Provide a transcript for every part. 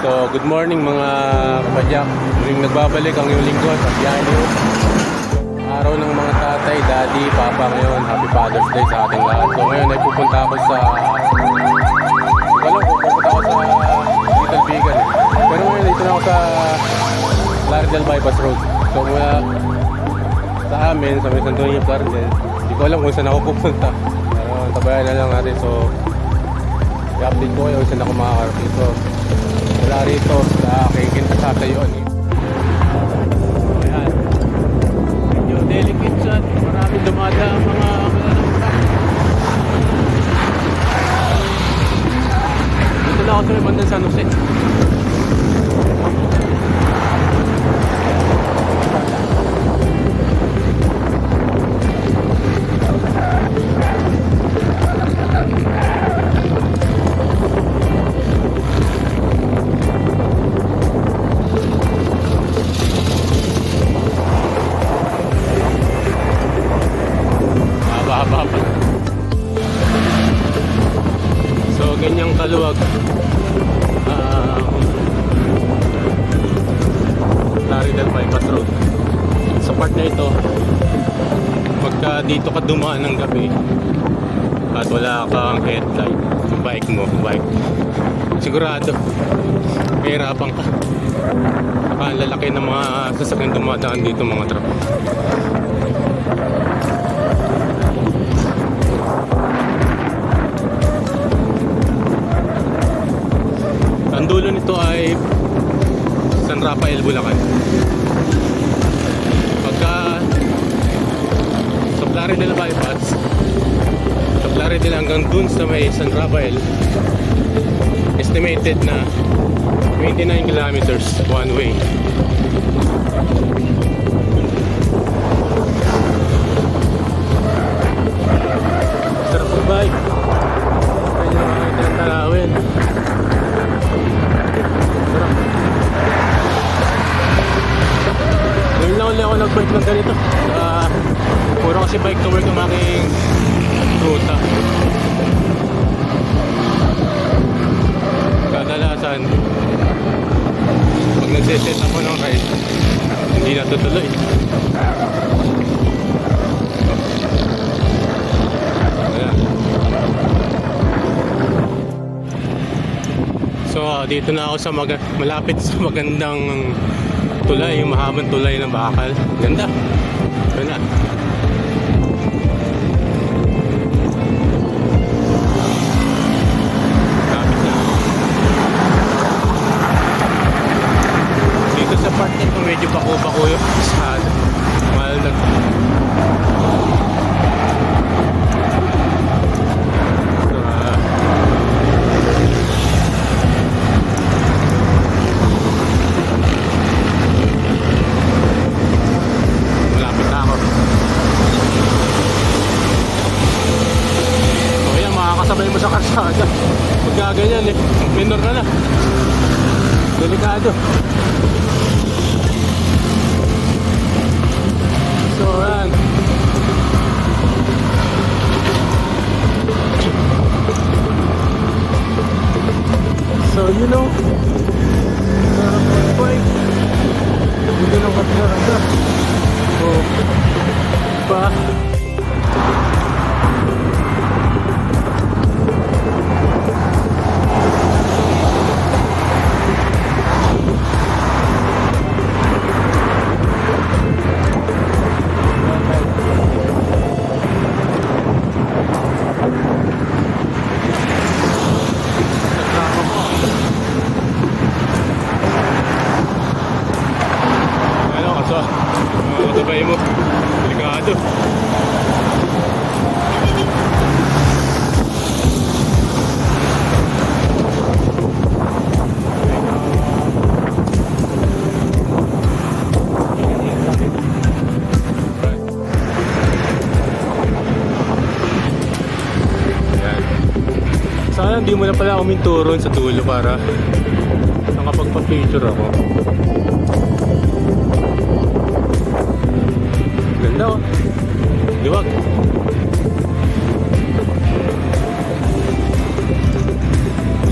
So, good morning mga kapadyak. Muling nagbabalik ang iyong lingkod at Yanyo. Araw ng mga tatay, daddy, papa ngayon. Happy Father's Day sa ating lahat. So ngayon ay pupunta ako sa Little Bigan Pero ngayon dito na ako sa Plaridel Bypass Road. So mula sa amin, sa May Santo Niño Plaridel, hindi ko alam kung saan ako pupunta. Pero tabayan na lang natin. So i-update ko kayo kung saan ako makakarating dito. Wala rito sa aking kintasatayon. Ayan, medyo delicate siya. Maraming dumadaan mga dito lang ako sa may bandang San Jose. So ganyang kaluwag Plaridel Bypass Road. Sa part na ito, pagka dito ka dumaan ng gabi at wala kang headlight, yung bike mo, sigurado mahirapan ka. Saka ang lalaki ng mga sasakyan dumadaan dito, mga truck. Ang dulo nito ay San Rafael, Bulacan. Pagka sa Plaridel Bypass, sa Plaridel hanggang dun sa may San Rafael, estimated na 29 kilometers one way. Sarap ng bike. Kanya talawin. Ngayon lang ulit ako nag-bike ng ganito. Puro kasi bike to work ang aking ruta. Kadalasan pag nagsiset ako ng ride, hindi natutuloy. Ayan. So dito na ako sa malapit sa magandang tulay, yung mahabang tulay ng Bakal. Ganda. Ito na. Lapit na. Dito sa part nito medyo bako-bako yung pasada. Mahal na. Sabay mo sa kalsada. Pagka ganyan minor ka na. Delikado. So yan. So you know, hindi lang kapiranda. So pa sabay mo, delikado. Sana hindi mo na pala uminturon sa dulo para nakapagpa-picture ako. Ganda oh. Liwag.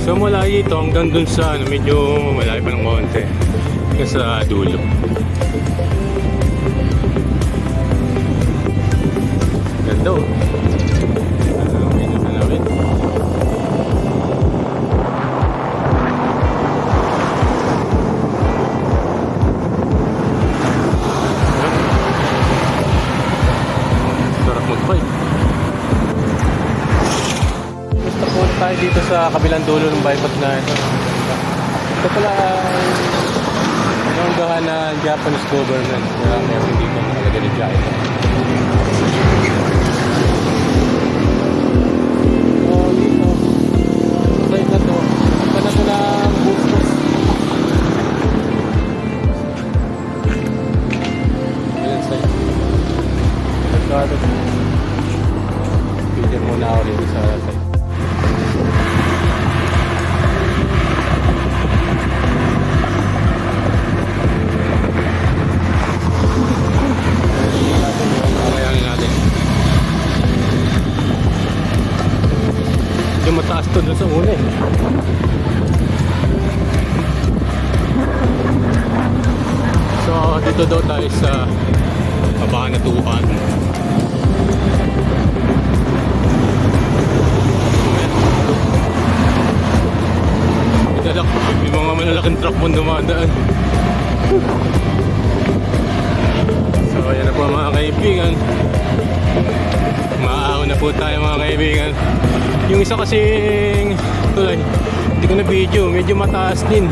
So mula dito hanggang dun sa ano, medyo malayo pa ng konti. Hanggang sa dulo. Ganda oh. Medyo tanawin. Sarap mag-bike. Gusto po tayo dito sa kabilang dulo ng bypass na ito. Ito pala yung gawa na Japanese government. Kaya meron dito nakalagay ni Japan. So dito, side na to. Ito na to ng bustos. Ayan side. Ito. Picture muna ako dito sa side. Medyo mataas to dun sa una eh. So dito daw tayo sa Kabanatuan. May mga malalaking truck mo dumadaan. So ayan na po mga kaibigan. Maaahon na po tayo mga kaibigan. Yung isa kasing tulay, hindi ko na video, medyo mataas din.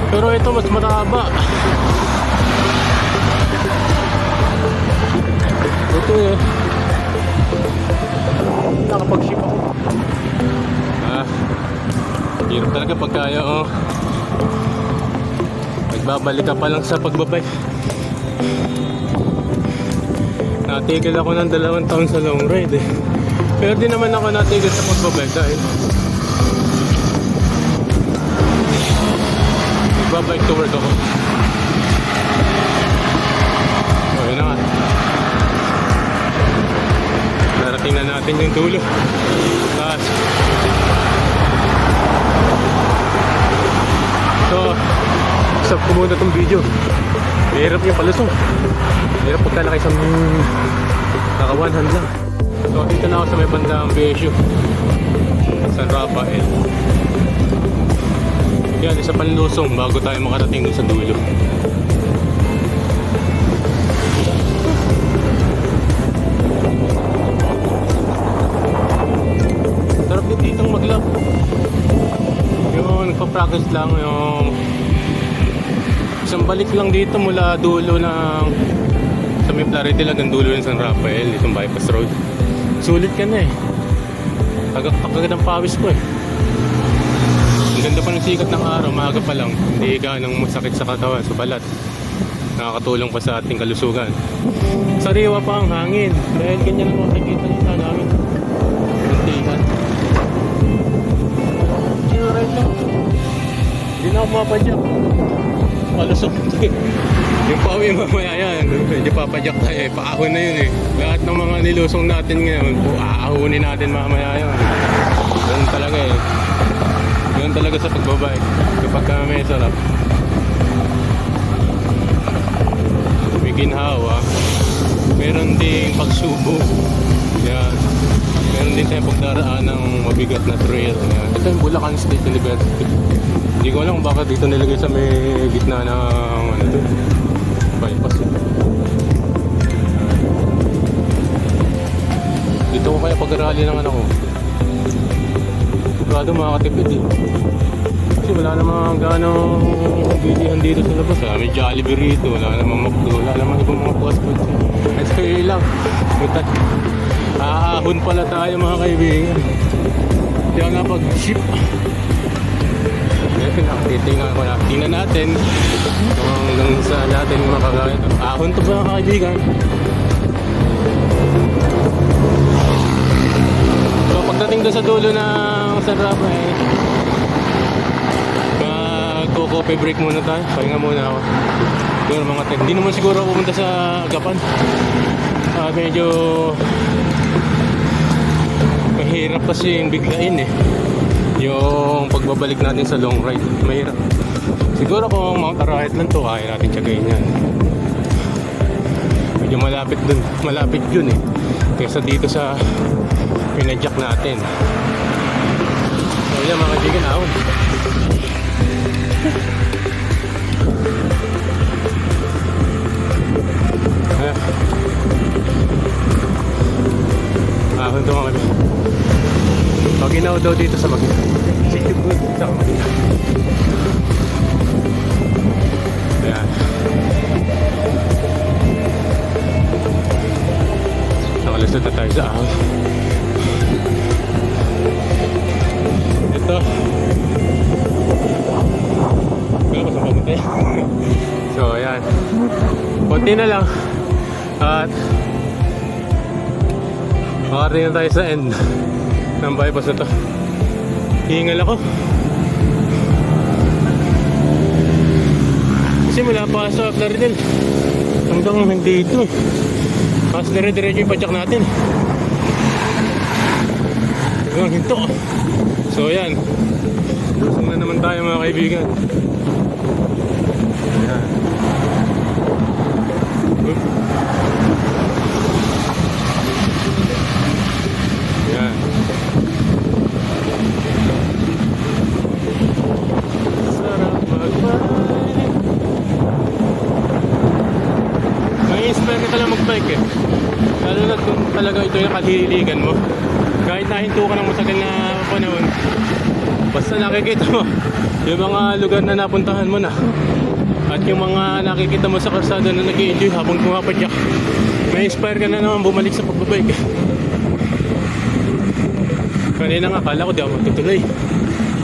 Pero ito mas mataba. Ito eh. Nakapag-ship ako. Hirap talaga pagkaya oh. Nagbabalik ka pa lang sa pagbabay. Natigil ako ng 2 taon sa long ride eh. Pero di naman ako natigil sa pagbabike dahil nagbabike to work ako. O yun na nga. Narating na natin yung dulo. Taas. So, stop ko muna itong video. Mahirap yung palusong. Mahirap pagka nakaisang naka one hand lang. So dito na ako sa may bandang BSU San Rafael. Yan, isa panlusong bago tayo makarating dun sa dulo. Sarap din ditong maglap. Yung nagpa-practice lang yung isang balik lang dito mula dulo ng sa may Clarity lang ng dulo ng San Rafael, itong bypass road. Sulit ka na eh. Kagad ang pawis ko eh. Ang ganda pa ng sikat ng araw, maaga pa lang. Hindi ka nang masakit sa katawan, sa balat. Nakakatulong pa sa ating kalusugan. Sariwa pa ang hangin. Dahil ganyan ang makikita nyo namin. Muntikan. Chill-ride lang. Hindi na ako mapadyak. Palusok ito eh. Yung pawi mamaya yan, medyo papadyak tayo eh. Paahon na yun eh. Lahat ng mga nilusong natin ngayon, aahunin natin mamaya yun. Ganun talaga eh. Ganun talaga sa pagbabike. Kapag may sarap. May ginhawa. Meron ding pagsubok. Yan. Meron din tayong pagdaraan ng mabigat na trail. Yan. Ito yung Bulacan State University. Hindi ko alam kung bakit dito nilagay sa may gitna ng ano to, bypass. Dito ko kaya pag-arali ng anak ko. Sigurado makakatipid eh. Kasi wala namang gano'ng bilihan dito sa labas. May Jollibee rito, wala namang McDo, wala namang ibang mga fast food. Ito lang. Aahon pala tayo mga kaibigan. Kaya nga pag-ship. Titingnan ko na. Tingnan natin kung hanggang sa natin makagaya. Ahon to ba mga kaibigan? So pagdating doon sa dulo ng San Rafael, magko-coffee break muna tayo. Pahinga muna ako. Siguro mga 10. Hindi naman siguro pumunta sa Agapan. Medyo mahirap kasi yung biglain eh. yung pagbabalik natin sa long ride. Mahirap. Siguro kung Mount Arahit lang to, kaya natin tiyagayin yan. Medyo malapit yun eh. Kesa dito sa pinadyak natin. So yan mga kaibigan, ahon. Ahon to mga kaibigan. Maginaw daw dito sa Magina. Sige po, sa Magina. Ayan. Nakalusot na tayo sa ahon. Ito. Wala pa sa pamunta eh. So, ayan. Konti na lang. At makarating na tayo sa end ng bypass na to. Hihingal ako kasi mula pa sa Plaridel hanggang dito. Tapos dire-diretso yung padyak natin hanggang hinto. So yan, lusong na naman tayo mga kaibigan. Ayan. Ayan. Sarap mag-bike. May-inspire ka lang mag-bike eh. Lalo na kung talaga ito yung nakahiligan mo. Kahit nahinto ka ng matagal na panahon, basta nakikita mo yung mga lugar na napuntahan mo na at yung mga nakikita mo sa kalsada na nag-i-enjoy habang pumapadyak, may inspire ka na naman bumalik sa pagbabike. Kanina nga akala ko di ako magtutuloy,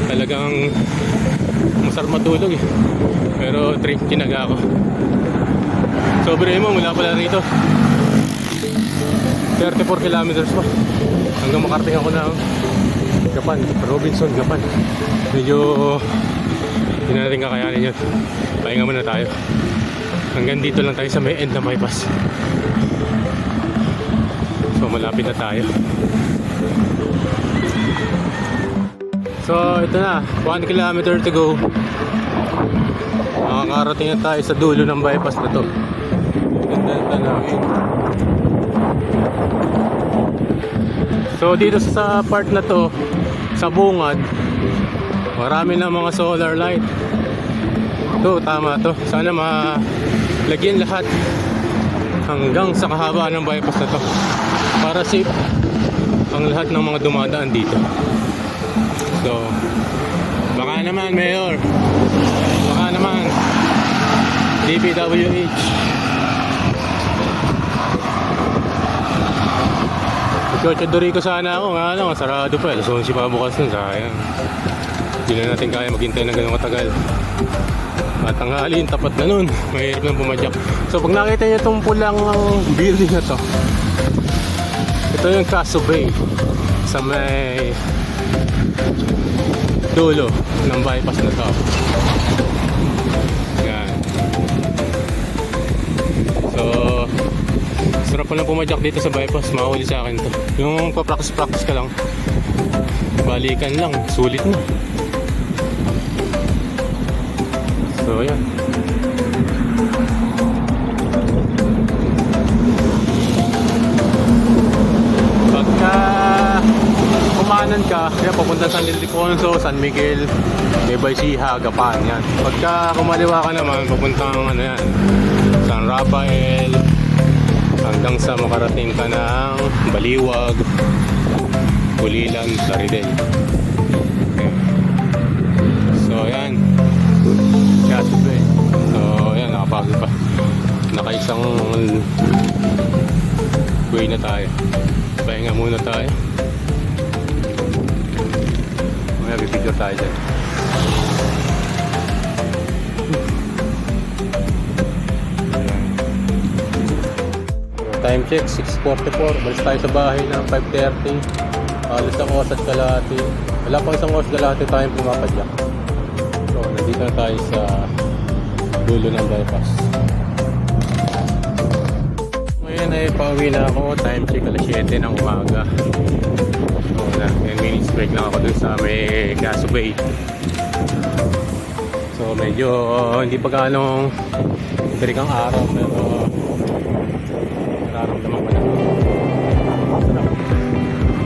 talagang masarap matulog eh, pero tinaga ako. Sobre mo mula pala rito 34 kilometers pa hanggang makarating ako ng Gapan, Robinson, Gapan. Medyo hindi natin kakayanin yun. Pahinga muna tayo. Hanggang dito lang tayo sa may end na bypass. So malapit na tayo. So ito na, 1 kilometer to go. Makakarating na tayo sa dulo ng bypass na to. Ganda namin. So dito sa part na to, sa bungad, marami na mga solar light. Ito, tama to. Sana malagyan lahat hanggang sa kahabaan ng bypass na to para safe ang lahat ng mga dumadaan dito. So baka naman Mayor, baka naman DPWH, Chochodori ko sana ako, nga lang, sarado pa. Alas 11 pa bukas nun, sayang. Hindi na natin kaya maghintay ng ganun katagal. At ang halin, tapat na nun. Mahirap nang pumadyak. So pag nakita nyo itong pulang building na to, ito yung Caso Bay sa may dulo ng bypass na to. Yan. So sarap pa lang pumadyak dito sa bypass. Mahuli sa akin to. Yung pa-practice ka lang, balikan lang, sulit na. So yan. Pagka kumanan ka, kaya papunta San Ildefonso, San Miguel, Nueva Ecija, Gapan, yan. Pagka kumaliwa ka naman, papuntang ano yan, San Rafael, hanggang sa makarating ka ng Baliwag, Bulilan, Plaridel. Okay. So yan, Caso Bay. So yan, nakapagod pa. Nakaisang way na tayo. Pahinga muna tayo. May bibigyan tayo dyan. Time check, 6:44. Balis tayo sa bahay ng 5:30. Alas ang oras at kalahati. Wala pang isang oras kalahati tayong pumapadyak. So, nandito na tayo sa dulo ng bypass. ngayon ay pauwi na ako. Time check alas 7 ng umaga. So, 10 minutes break lang ako dun sa may Caso Bay. So, medyo hindi pa ganong break ang araw, pero nararamdaman ko na.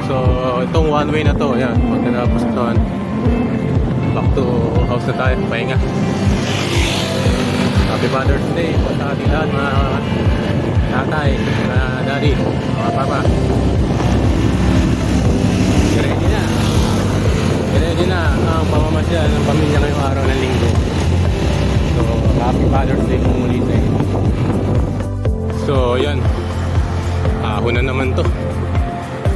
So, itong one way na to, yan, pagkatapos doon, back to house na tayo, pahinga. Happy Father's Day po sa ating lahat, mga tatay, mga daddy, mga papa. Ready na ang pamamasya ng pamilya ngayong araw ng linggo. So, Happy Father's Day po muli sa inyo. So, yan, ahon na naman to.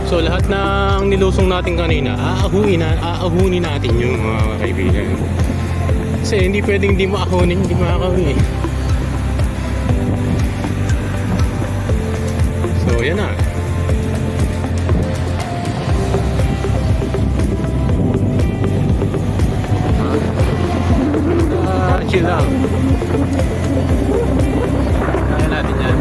So, lahat ng nilusong natin kanina, aahunin natin yung mga kaibigan. Kasi hindi pwedeng hindi maahunin, hindi makakauwi. So, yan na. Chill lang. Kaya natin yan.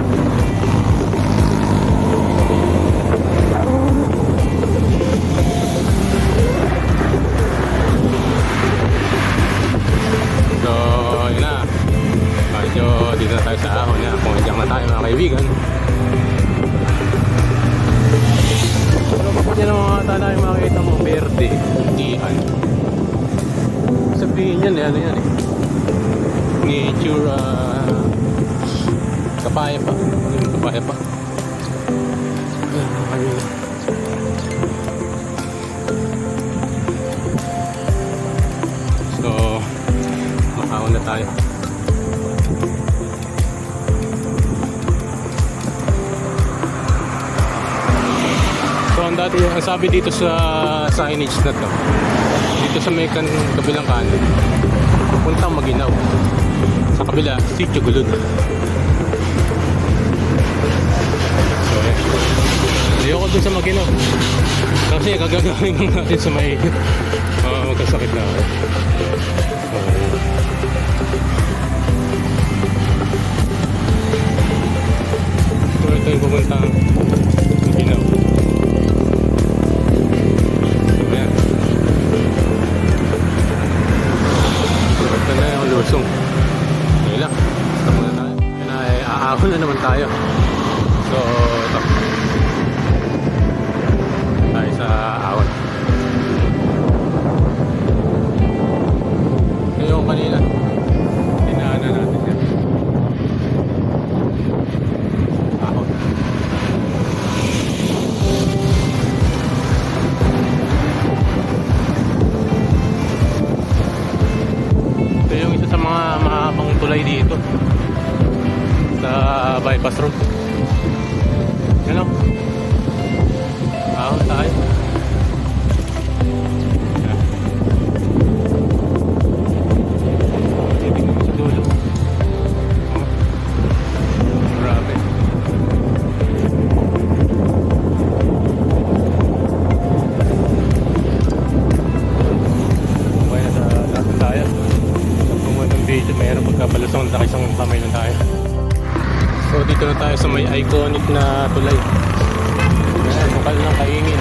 So, yun na. Medyo dito na tayo sa ahon na. Pumadyak na tayo mga kaibigan. Pero kapag yan ang mga tala yung makikita mo, verde, kuntian. Sabihin yan, ano yan eh. Nature, kapaya pa. Kapaya pa. So, makaon na tayo. So, ang sabi dito sa signage na to, dito sa may kabilang kanan, puntang Maginaw. Sa kabila, Sitio Gulod. So, ayoko dun sa Maginaw. Kasi gagagawin natin sa may magkasakit na ako. So, ito yung pupuntang Maginaw. Ito na yung lusong. Okay lang. Basta muna tayo. Yun ay aahon na naman tayo. So, ito. Tayo sa ahon. Ito yung kanina. Tinaanan natin yan. Ahon. Ito yung isa sa mga mahabang tulay dito sa bypass road. Yan o. Ahon tayo. Titignan ko sa dulo. Grabe. Okay na sa lahat tayo. Pumunta ng video, mayroon pagkapalusong sa isang kamay lang tayo. So dito na tayo sa may iconic na tulay. Ayan, bukal ng kaingin.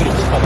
Bridge pa.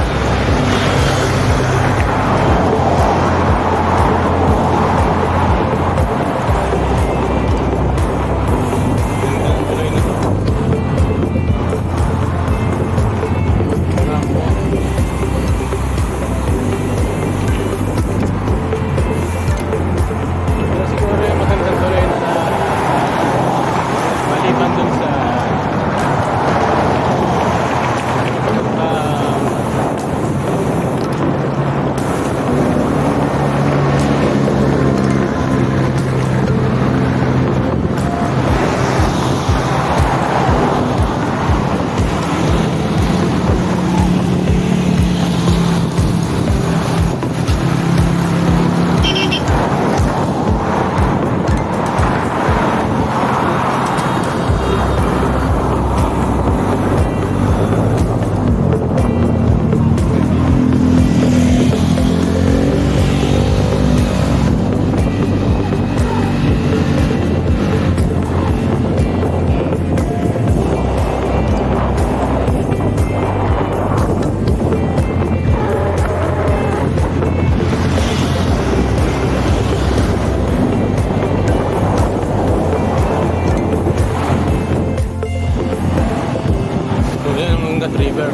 River.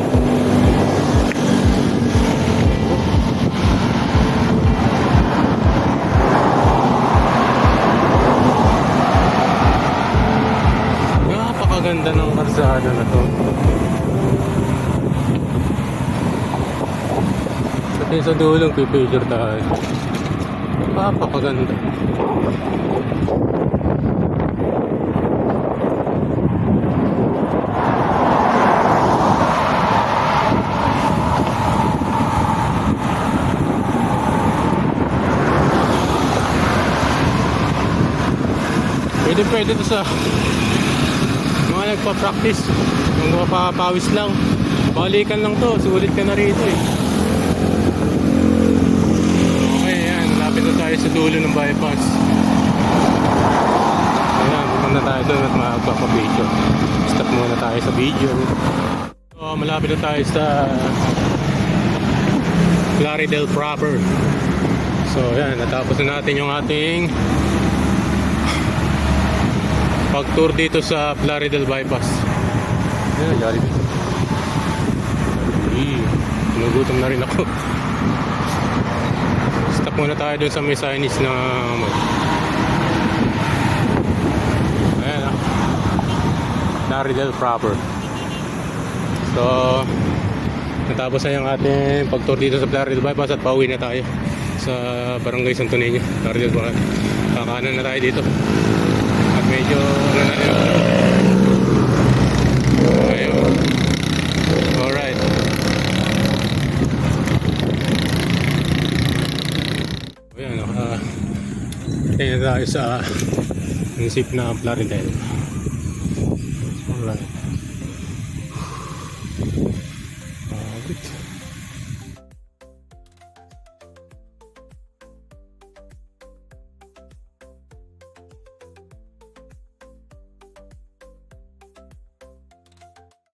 Napakaganda ng karsada na to. Pati sa dulong pipicture tayo. Napakaganda. Pwede to sa mga nagpa-practice, yung mapapawis lang, balikan lang to, sulit ka na rito eh. Okay, yan, lapit na tayo sa dulo ng bypass. Ayan, pupunta tayo doon at magpapapicture. Stop muna tayo sa video. So, malapit na tayo sa Plaridel proper. So yan, natapos na natin yung ating pag-tour dito sa Plaridel bypass. Ayan, Jollibee. Nagutom na rin ako. Stop muna tayo dun sa may signage na ayan ah, Plaridel proper. So natapos na yung ating pag-tour dito sa Plaridel bypass at pauwi na tayo sa Barangay Santo Niño, Plaridel bypass. Kakanan na tayo dito. Medyo ano na yun. Ayun. Alright. Ayan, tingnan tayo sa munisip na Plaridel. Alright.